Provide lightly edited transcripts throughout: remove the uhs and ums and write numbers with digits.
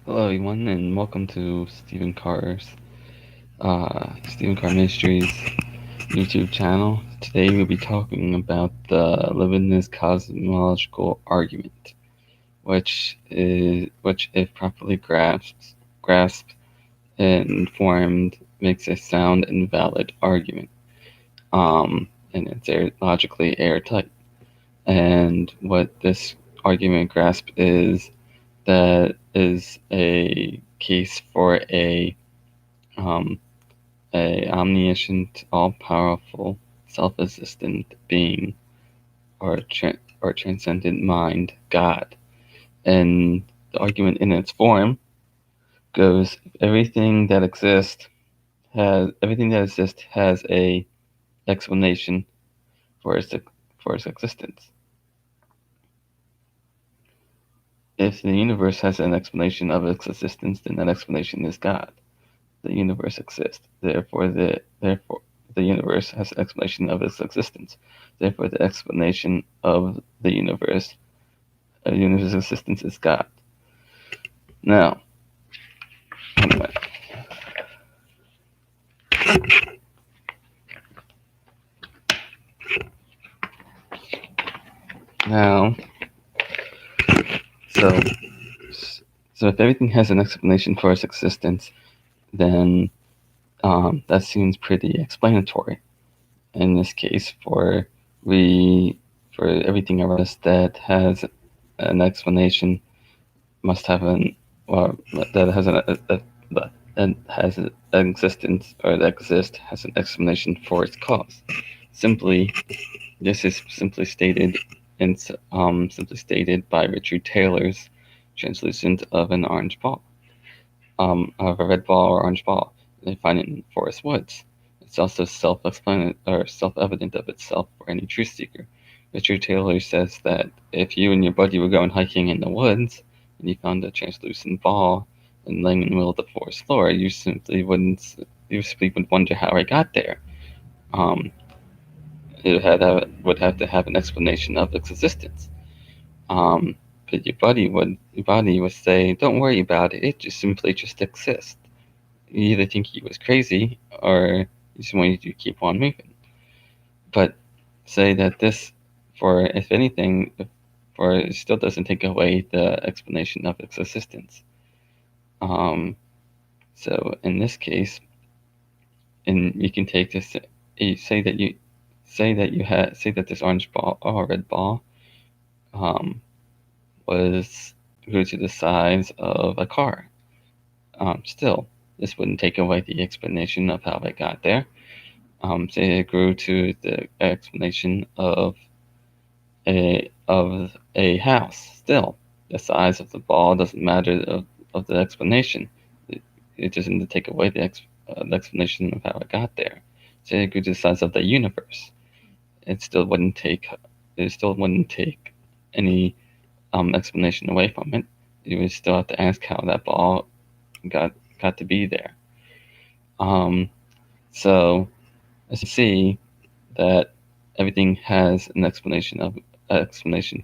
Hello, everyone, and welcome to Stephen Carr Ministries YouTube channel. Today we'll be talking about the Leibniz Cosmological Argument, which, if properly grasped and formed, makes a sound and valid argument. And it's logically airtight. And what this argument grasp is that is a case for um, a omniscient, all-powerful, self-existent being or transcendent mind, God. And the argument in its form goes: everything that exists has a explanation for its existence. If the universe has an explanation of its existence, then that explanation is God. The universe exists. Therefore the universe has an explanation of its existence. Therefore the explanation of the universe's existence is God. Now, anyway, now, so so if everything has an explanation for its existence, then that seems pretty explanatory. In this case, for everything around us that has an explanation must have an well that has and has an existence or that exists has an explanation for its cause. Simply, this is simply stated by Richard Taylor's translucent of an orange ball, of a red ball or orange ball. They find it in forest woods. It's also self-explanatory or self-evident of itself for any truth seeker. Richard Taylor says that if you and your buddy were going hiking in the woods and you found a translucent ball and laying in the middle of the forest floor, you simply would wonder how it got there. Um, would have to have an explanation of its existence. Um, but your body would say, "Don't worry about it. It just exists." You either think he was crazy or he just wanted you to keep on moving. But say that this, for if anything, for it still doesn't take away the explanation of its existence. Um, so in this case, and you can take this, you say that this orange ball or red ball um, was grew to the size of a car. Still, this wouldn't take away the explanation of how it got there. Say it grew to the explanation of a house. Still, the size of the ball doesn't matter of the explanation. It doesn't take away the explanation of how it got there. Say it grew to the size of the universe. It still wouldn't take any explanation away from it. You would still have to ask how that ball got got to be there. Um, so as you see that everything has an explanation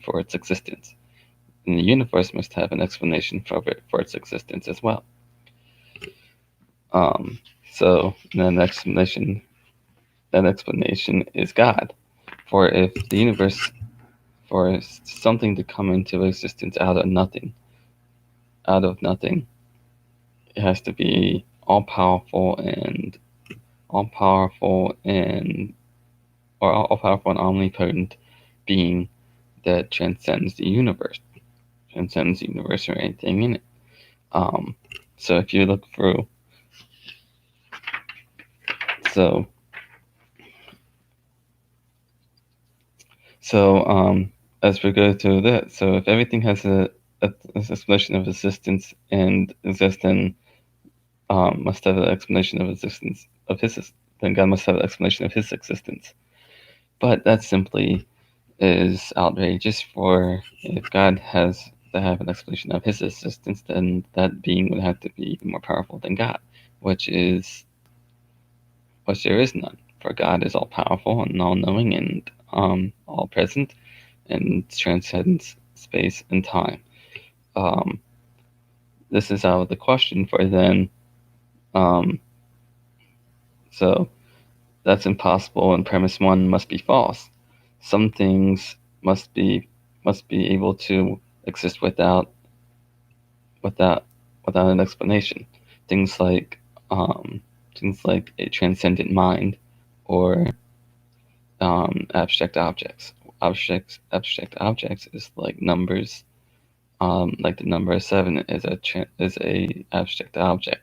for its existence, and the universe must have an explanation for its existence as well. Um, so that explanation is God. For if the universe, for something to come into existence out of nothing, it has to be all powerful and all powerful and omnipotent being that transcends the universe or anything in it. Um, so if you look through, so as we go through that, so if everything has a explanation of existence and existence must have an explanation of existence of his, then God must have an explanation of his existence. But that simply is outrageous. For if God has to have an explanation of his existence, then that being would have to be even more powerful than God, which there is none. For God is all powerful and all knowing and all present and transcends space and time. Um, this is out of the question for then. So that's impossible, and premise one must be false. Some things must be able to exist without without an explanation. Things like um, things like a transcendent mind, or abstract objects. Abstract objects is like numbers. Like the number 7 is a abstract object.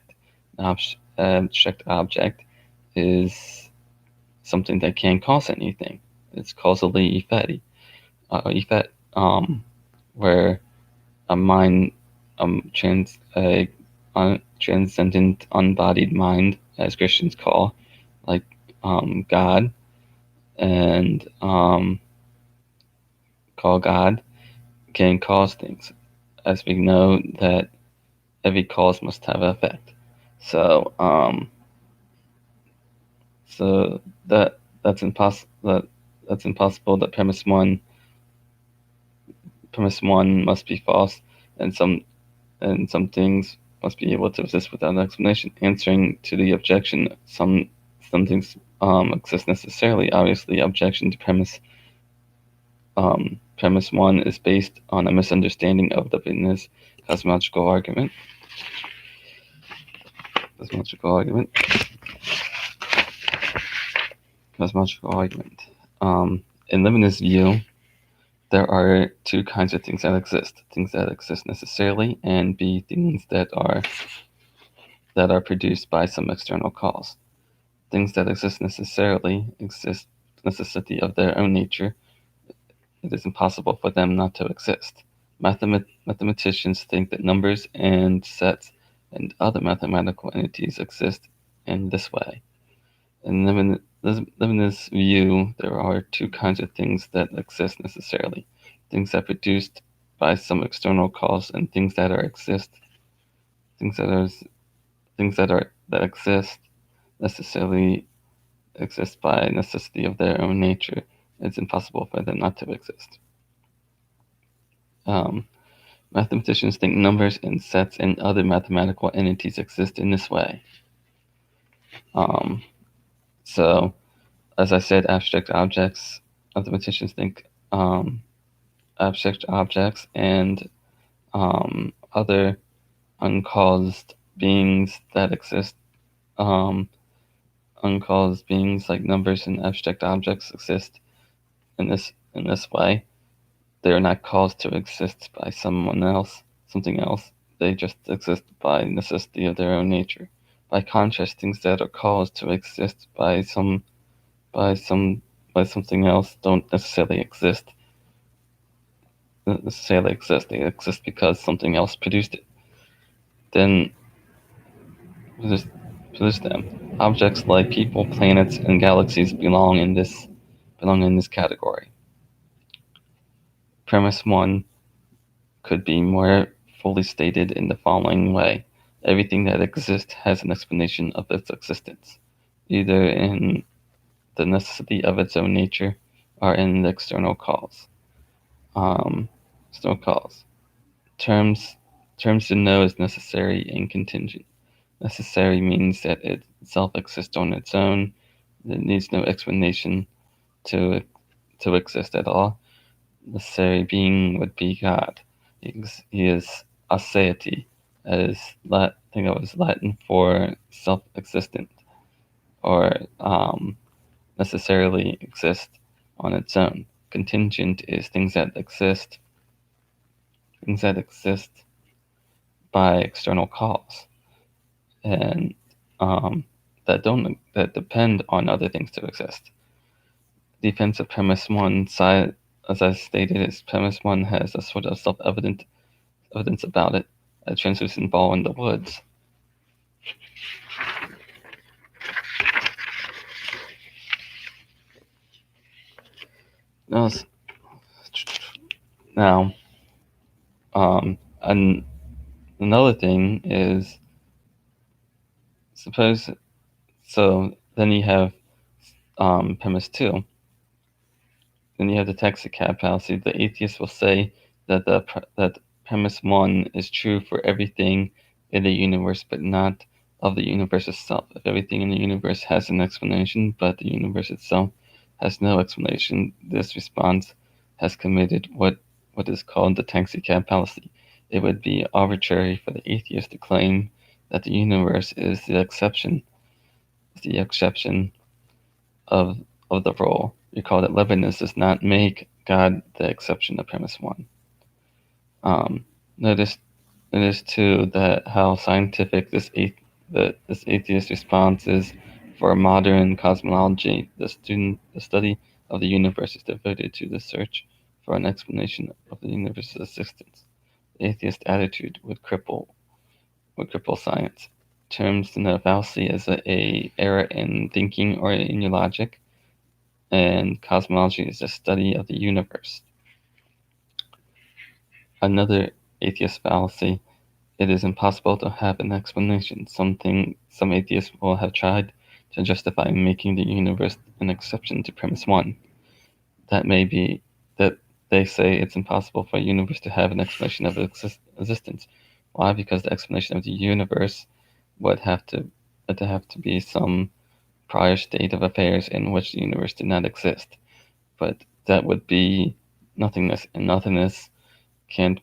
An abstract object is something that can't cause anything. It's causally effect, where a mind, transcendent, unbodied mind, as Christians like God, and call God, can cause things, as we know that every cause must have an effect. So, so that's impossible. That's impossible. That premise one must be false, and some things must be able to exist without an explanation. Answering to the objection, some things exist necessarily. Obviously, objection to premise one is based on a misunderstanding of the Leibniz cosmological argument. Cosmological argument. Cosmological argument. In Leibniz' view, there are two kinds of things that exist: things that exist necessarily, and B, things that are produced by some external cause. Things that exist necessarily exist necessity of their own nature. It is impossible for them not to exist. Mathematicians think that numbers and sets and other mathematical entities exist in this way. In Leibniz' view, there are two kinds of things that exist necessarily: things that are produced by some external cause, and things that exist necessarily exist by necessity of their own nature. It's impossible for them not to exist. Mathematicians think numbers and sets and other mathematical entities exist in this way. So, as I said, abstract objects. Mathematicians think abstract objects and other uncaused beings that exist. Uncaused beings like numbers and abstract objects exist in this way. They are not caused to exist by something else. They just exist by necessity of their own nature. By contrast, things that are caused to exist by something else don't necessarily exist. They exist because something else produced it. Then produce them. Objects like people, planets, and galaxies belong in this category. Premise one could be more fully stated in the following way: everything that exists has an explanation of its existence, either in the necessity of its own nature or in the external cause. Terms to know is necessary and contingent. Necessary means that it itself exists on its own. It needs no explanation to exist at all. Necessary being would be God. He is aseity, as I think it was Latin for self-existent, or necessarily exist on its own. Contingent is things that exist by external cause, and that depend on other things to exist. Defense of premise one side, as I stated, is premise one has a sort of self-evident evidence about it, a translucent ball in the woods. Now, another thing is, suppose, so then you have premise two. Then you have the taxi cab fallacy. The atheist will say that premise 1 is true for everything in the universe, but not of the universe itself. If everything in the universe has an explanation, but the universe itself has no explanation, this response has committed what is called the taxicab fallacy. It would be arbitrary for the atheist to claim that the universe is the exception of the rule. Recall that Leibniz does not make God the exception of premise 1. Notice too that how scientific this atheist response is. For modern cosmology, the study of the universe is devoted to the search for an explanation of the universe's existence. The atheist attitude would cripple science. Terms denote fallacy as a error in thinking or in your logic, and cosmology is a study of the universe. Another atheist fallacy: it is impossible to have an explanation. Some atheists will have tried to justify making the universe an exception to premise 1. That may be that they say it's impossible for a universe to have an explanation of existence. Why? Because the explanation of the universe would have to be some prior state of affairs in which the universe did not exist. But that would be nothingness, and nothingness can't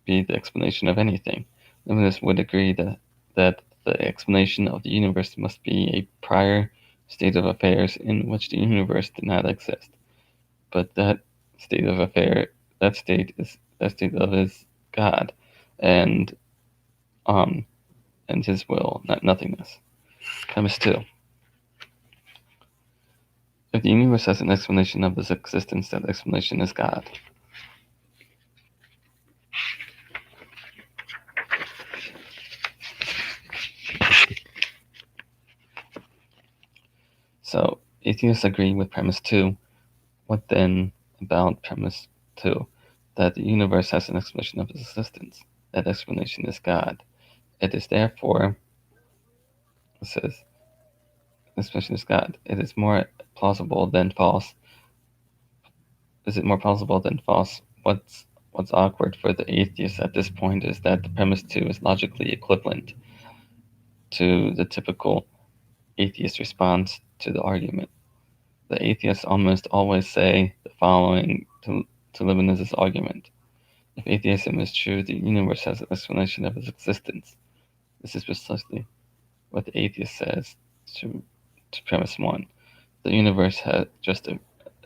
be the explanation of anything. Leibniz would agree that the explanation of the universe must be a prior state of affairs in which the universe did not exist. But that state of is God, and his will, not nothingness. Premise 2. If the universe has an explanation of its existence, that explanation is God. So, atheists agree with premise 2. What then about premise 2? That the universe has an explanation of its existence. That explanation is God. It is therefore, it says, explanation is God. It is more plausible than false. Is it more plausible than false? What's awkward for the atheist at this point is that the premise 2 is logically equivalent to the typical atheist response to the argument. The atheists almost always say the following to Leibniz's argument: if atheism is true, the universe has an explanation of its existence. This is precisely what the atheist says to premise 1. The universe has just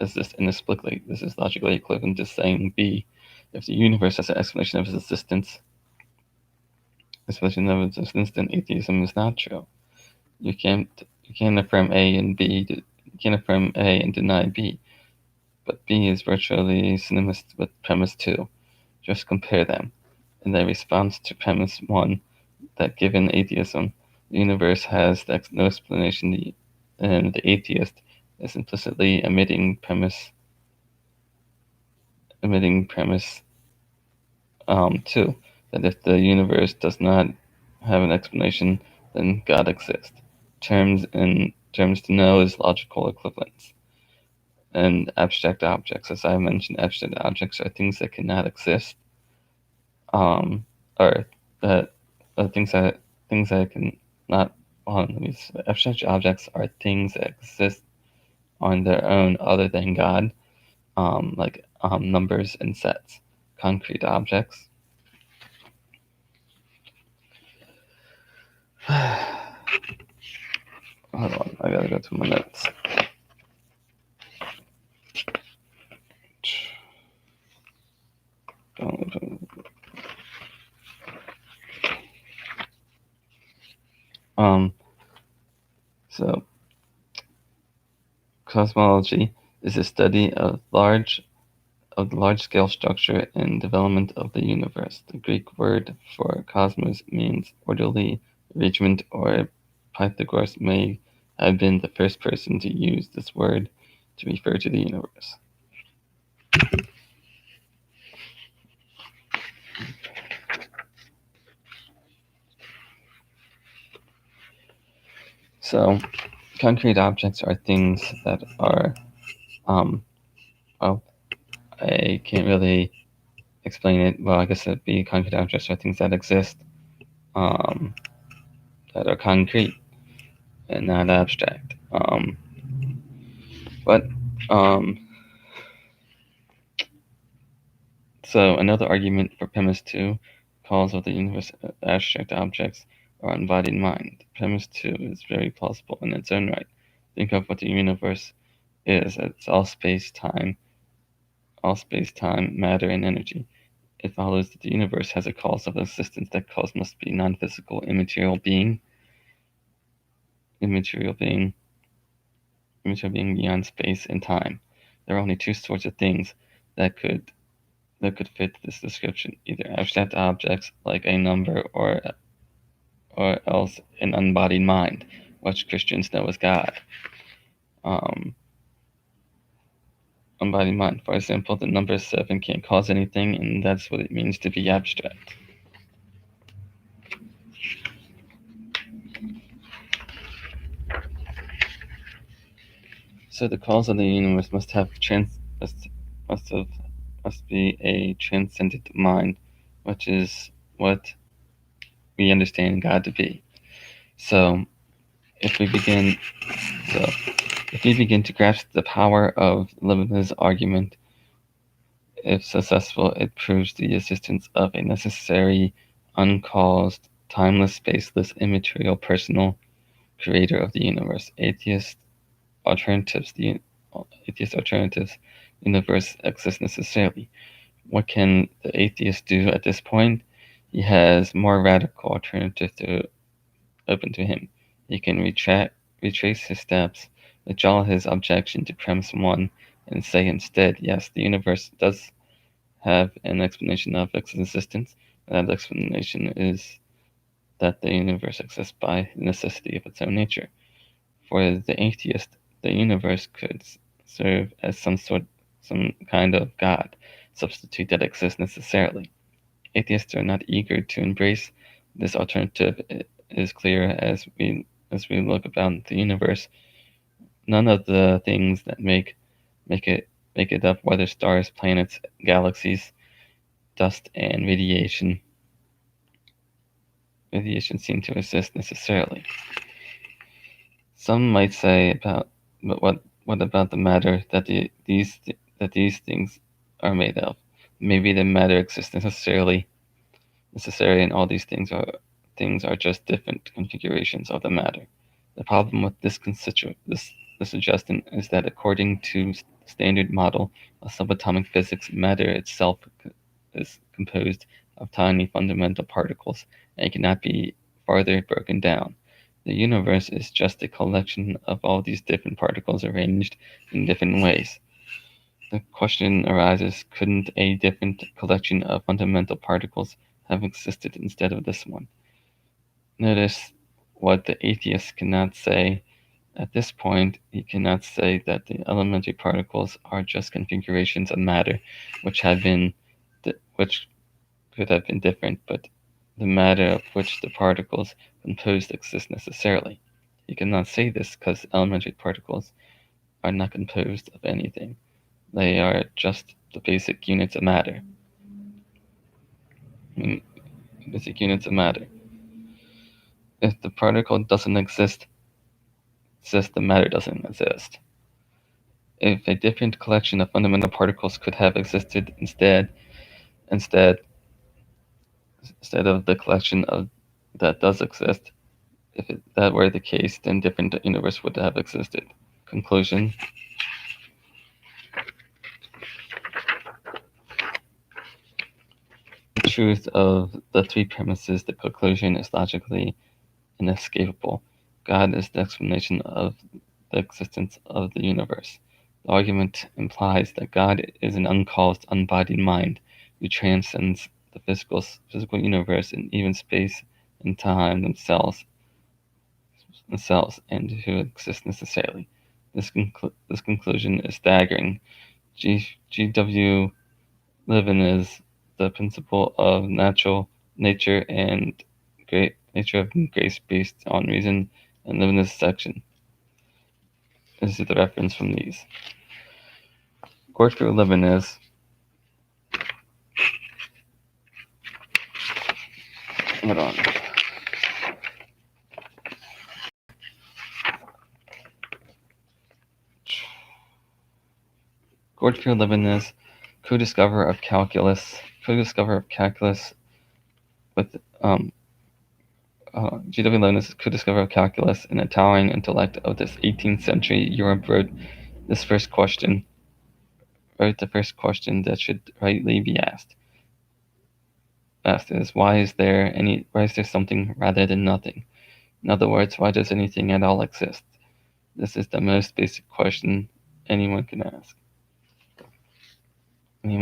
exists inexplicably. This is logically equivalent to saying B. If the universe has an explanation of its existence, then atheism is not true. You can't affirm A and B. You can't affirm A and deny B. But B is virtually synonymous with premise 2. Just compare them. In their response to premise 1, that given atheism, the universe has no explanation, and the atheist is implicitly admitting premise 2, that if the universe does not have an explanation, then God exists. Terms to know is logical equivalence. And abstract objects, as I mentioned, abstract objects are things that cannot exist, or that things that can not. Abstract objects are things that exist on their own other than God, like numbers and sets. Concrete objects. Hold on, I gotta go to my notes. So cosmology is a study of the large-scale structure and development of the universe. The Greek word for cosmos means orderly arrangement, or Pythagoras may have been the first person to use this word to refer to the universe. So, concrete objects are things that are, I can't really explain it, well, I guess it'd be concrete objects are things that exist, that are concrete and not abstract. But so another argument for premise 2 calls of the universe abstract objects or embodied mind. Premise 2 is very plausible in its own right. Think of what the universe is. It's all space-time, matter, and energy. It follows that the universe has a cause of existence. That cause must be non-physical, immaterial being beyond space and time. There are only two sorts of things that could fit this description: either abstract objects like a number, or else an unembodied mind, which Christians know as God. Unembodied mind, for example, the number 7 can't cause anything, and that's what it means to be abstract. So the cause of the universe must be a transcendent mind, which is what we understand God to be. So if we begin to grasp the power of Leibniz's argument, if successful, it proves the existence of a necessary, uncaused, timeless, spaceless, immaterial, personal creator of the universe. Atheist alternatives, universe exists necessarily. What can the atheist do at this point? He has more radical alternatives open to him. He can retrace his steps, withdraw his objection to premise 1, and say instead, yes, the universe does have an explanation of its existence. That explanation is that the universe exists by necessity of its own nature. For the atheist, the universe could serve as some kind of God, substitute that exists necessarily. Atheists are not eager to embrace this alternative. It is clear as we look about the universe. None of the things that make it up, whether stars, planets, galaxies, dust, and radiation seem to exist necessarily. Some might say but what about the matter that these things are made of? Maybe the matter exists necessary, and all these things are just different configurations of the matter. The problem with this suggestion is that according to standard model of subatomic physics, matter itself is composed of tiny fundamental particles and cannot be farther broken down. The universe is just a collection of all these different particles arranged in different ways. The question arises, couldn't a different collection of fundamental particles have existed instead of this one? Notice what the atheist cannot say. At this point, he cannot say that the elementary particles are just configurations of matter, which could have been different, but the matter of which the particles composed exist necessarily. He cannot say this because elementary particles are not composed of anything. They are just the basic units of matter. Basic units of matter. If the particle doesn't exist, the matter doesn't exist. If a different collection of fundamental particles could have existed instead of the collection that does exist, if that were the case, then different universe would have existed. Conclusion. The truth of the three premises, the conclusion is logically inescapable. God is the explanation of the existence of the universe. The argument implies that God is an uncaused, unbodied mind who transcends the physical universe and even space and time themselves, and who exist necessarily. This conclusion is staggering. G.W. Leibniz, the principle of nature and nature of grace based on reason, and Leibniz section. This is the reference from these. G.W. Leibniz Hold on. G.W Leibniz, co-discoverer of calculus with G.W. Leibniz, co-discoverer of calculus, and a towering intellect of this 18th century Europe, wrote the first question that should rightly be asked. Is why is there something rather than nothing? In other words, why does anything at all exist? This is the most basic question anyone can ask. We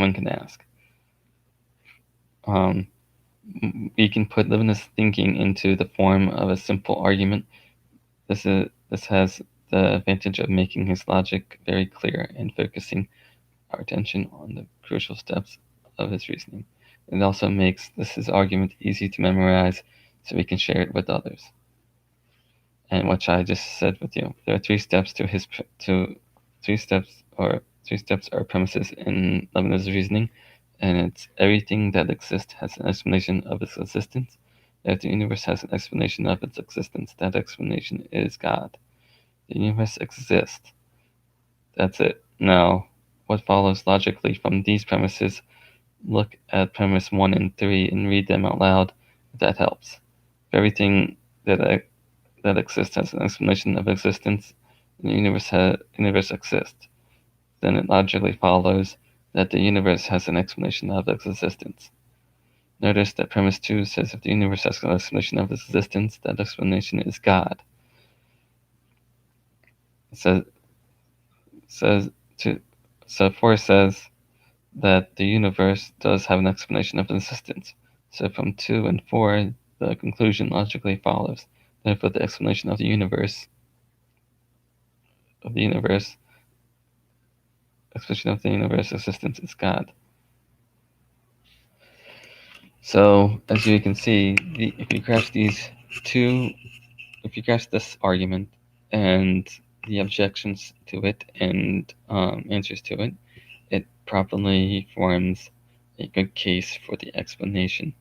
can put Leibniz thinking into the form of a simple argument. This has the advantage of making his logic very clear and focusing our attention on the crucial steps of his reasoning. It also makes his argument easy to memorize, so we can share it with others. And what I just said with you, there are three steps or premises in Leibniz's reasoning, and it's everything that exists has an explanation of its existence. If the universe has an explanation of its existence, that explanation is God. The universe exists. That's it. Now, what follows logically from these premises, look at premise 1 and 3 and read them out loud, if that helps. If everything that exists has an explanation of existence, and the universe exists, then it logically follows that the universe has an explanation of its existence. Notice that premise 2 says if the universe has an explanation of its existence, that explanation is God. So 4 says that the universe does have an explanation of existence. So from 2 and 4, the conclusion logically follows. Therefore, the explanation of the universe existence is God. So, as you can see, if you grasp this argument and the objections to it and answers to it, it properly forms a good case for the explanation,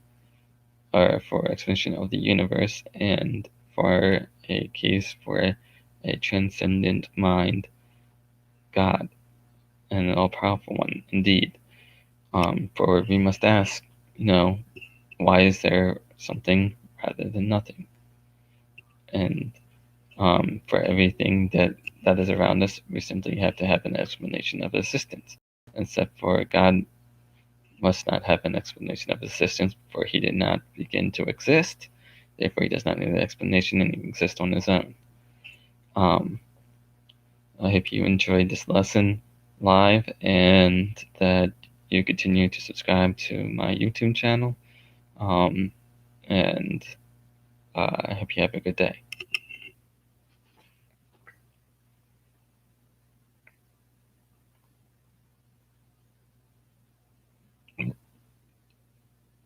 or for explanation of the universe, and for a case for a transcendent mind, God, and an all-powerful one indeed. For we must ask, why is there something rather than nothing? And for everything that is around us, we simply have to have an explanation of existence. Except for God must not have an explanation of existence, for he did not begin to exist. Therefore, he does not need an explanation, and he exists on his own. I hope you enjoyed this lesson live, and that you continue to subscribe to my YouTube channel. And I hope you have a good day.